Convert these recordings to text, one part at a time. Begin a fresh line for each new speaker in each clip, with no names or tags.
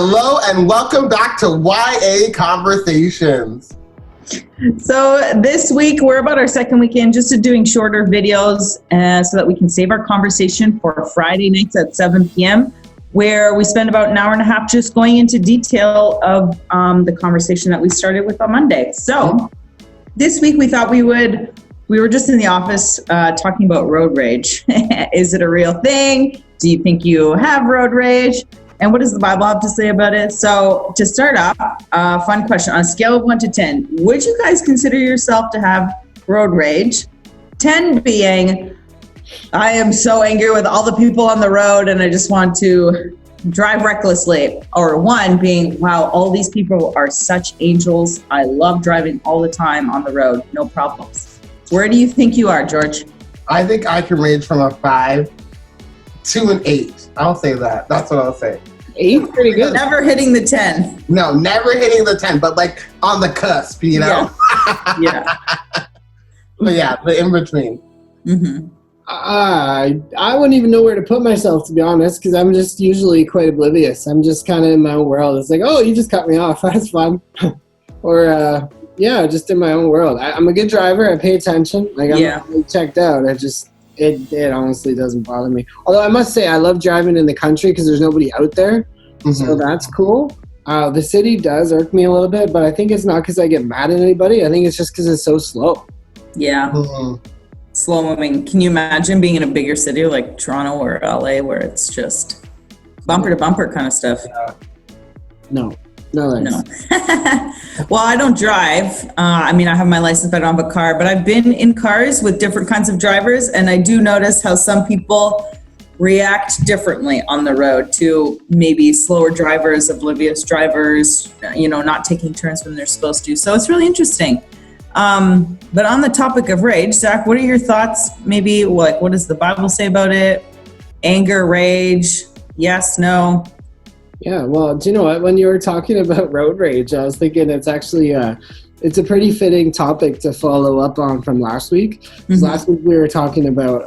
Hello and welcome back to YA Conversations.
So this week, we're about our second weekend just to doing shorter videos so that we can save our conversation for Friday nights at 7 p.m., where we spend about an hour and a half just going into detail of the conversation that we started with on Monday. So this week we thought we were just in the office talking about road rage. Is it a real thing? Do you think you have road rage? And what does the Bible have to say about it? So to start off, fun question. On a scale of 1 to 10, would you guys consider yourself to have road rage? 10 being, I am so angry with all the people on the road and I just want to drive recklessly. Or 1 being, wow, all these people are such angels. I love driving all the time on the road. No problems. Where do you think you are, George?
I think I can range from a 5 to an 8. I'll say that. That's what I'll say.
8? Pretty good.
Never hitting the 10.
No, never hitting the 10, but like on the cusp, you know?
Yeah.
But yeah, the in between.
Mm-hmm.
I wouldn't even know where to put myself, to be honest, because I'm just usually quite oblivious. I'm just kind of in my own world. It's like, oh, you just cut me off. That's fun. Or, just in my own world. I'm a good driver. I pay attention. Like, I'm not really checked out. It honestly doesn't bother me. Although I must say I love driving in the country because there's nobody out there. Mm-hmm. So that's cool. The city does irk me a little bit, but I think it's not because I get mad at anybody. I think it's just because it's so slow.
Yeah.
Mm-hmm.
Slow moving. Can you imagine being in a bigger city like Toronto or LA where it's just bumper to bumper kind of stuff?
No.
Well, I don't drive. I have my license, but I don't have a car. But I've been in cars with different kinds of drivers, and I do notice how some people react differently on the road to maybe slower drivers, oblivious drivers, not taking turns when they're supposed to. So it's really interesting. But on the topic of rage, Zach, what are your thoughts? Maybe like, what does the Bible say about it? Anger, rage, yes, no?
Yeah, well, do you know what? When you were talking about road rage, I was thinking it's actually it's a pretty fitting topic to follow up on from last week. Mm-hmm. Last week we were talking about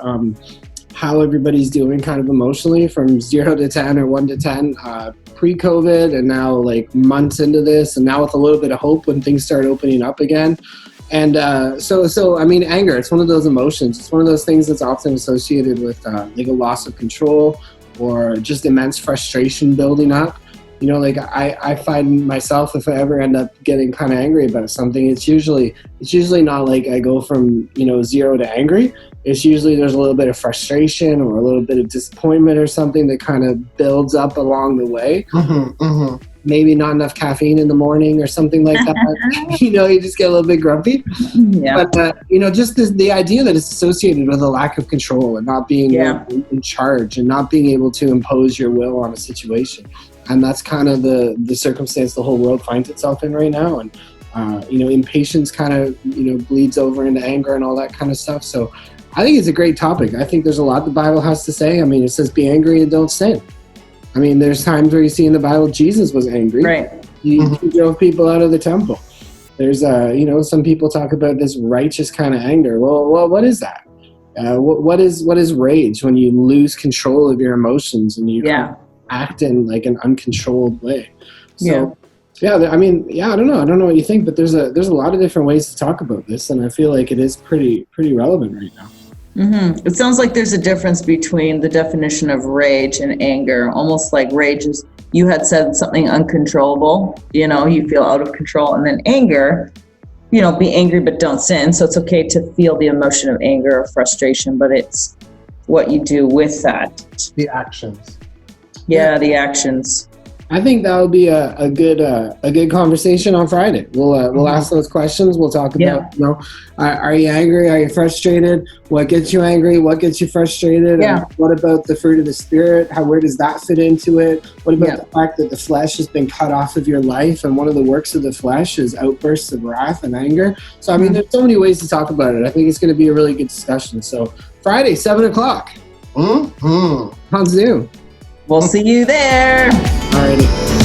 how everybody's doing kind of emotionally from 0 to 10 or 1 to 10 pre-COVID, and now like months into this, and now with a little bit of hope when things start opening up again. And so anger, it's one of those emotions. It's one of those things that's often associated with like a loss of control, or just immense frustration building up. I find myself, if I ever end up getting kind of angry about something, it's usually not like I go from 0 to angry. It's usually there's a little bit of frustration or a little bit of disappointment or something that kind of builds up along the way. Mm-hmm, mm-hmm. Maybe not enough caffeine in the morning or something like that. You just get a little bit grumpy.
Yeah.
But, just the idea that it's associated with a lack of control and not being in charge and not being able to impose your will on a situation. And that's kind of the circumstance the whole world finds itself in right now. And, impatience kind of, bleeds over into anger and all that kind of stuff. So I think it's a great topic. I think there's a lot the Bible has to say. It says be angry and don't sin. There's times where you see in the Bible Jesus was angry.
Right.
He drove people out of the temple. There's, some people talk about this righteous kind of anger. Well, what is that? What is rage? When you lose control of your emotions and you act in like an uncontrolled way. So, I don't know. I don't know what you think, but there's a lot of different ways to talk about this, and I feel like it is pretty relevant right now.
Mm-hmm. It sounds like there's a difference between the definition of rage and anger. Almost like rage is, you had said something uncontrollable, you feel out of control. And then anger, be angry but don't sin. So it's okay to feel the emotion of anger or frustration, but it's what you do with that.
The actions.
Yeah, the actions.
I think that would be a good conversation on Friday. We'll ask those questions. We'll talk about, are you angry? Are you frustrated? What gets you angry? What gets you frustrated?
Yeah.
And what about the fruit of the Spirit? Where does that fit into it? What about the fact that the flesh has been cut off of your life, and one of the works of the flesh is outbursts of wrath and anger? So, there's so many ways to talk about it. I think it's going to be a really good discussion. So, Friday, 7 o'clock. Mm-hmm. On Zoom.
We'll see you there.
Alrighty.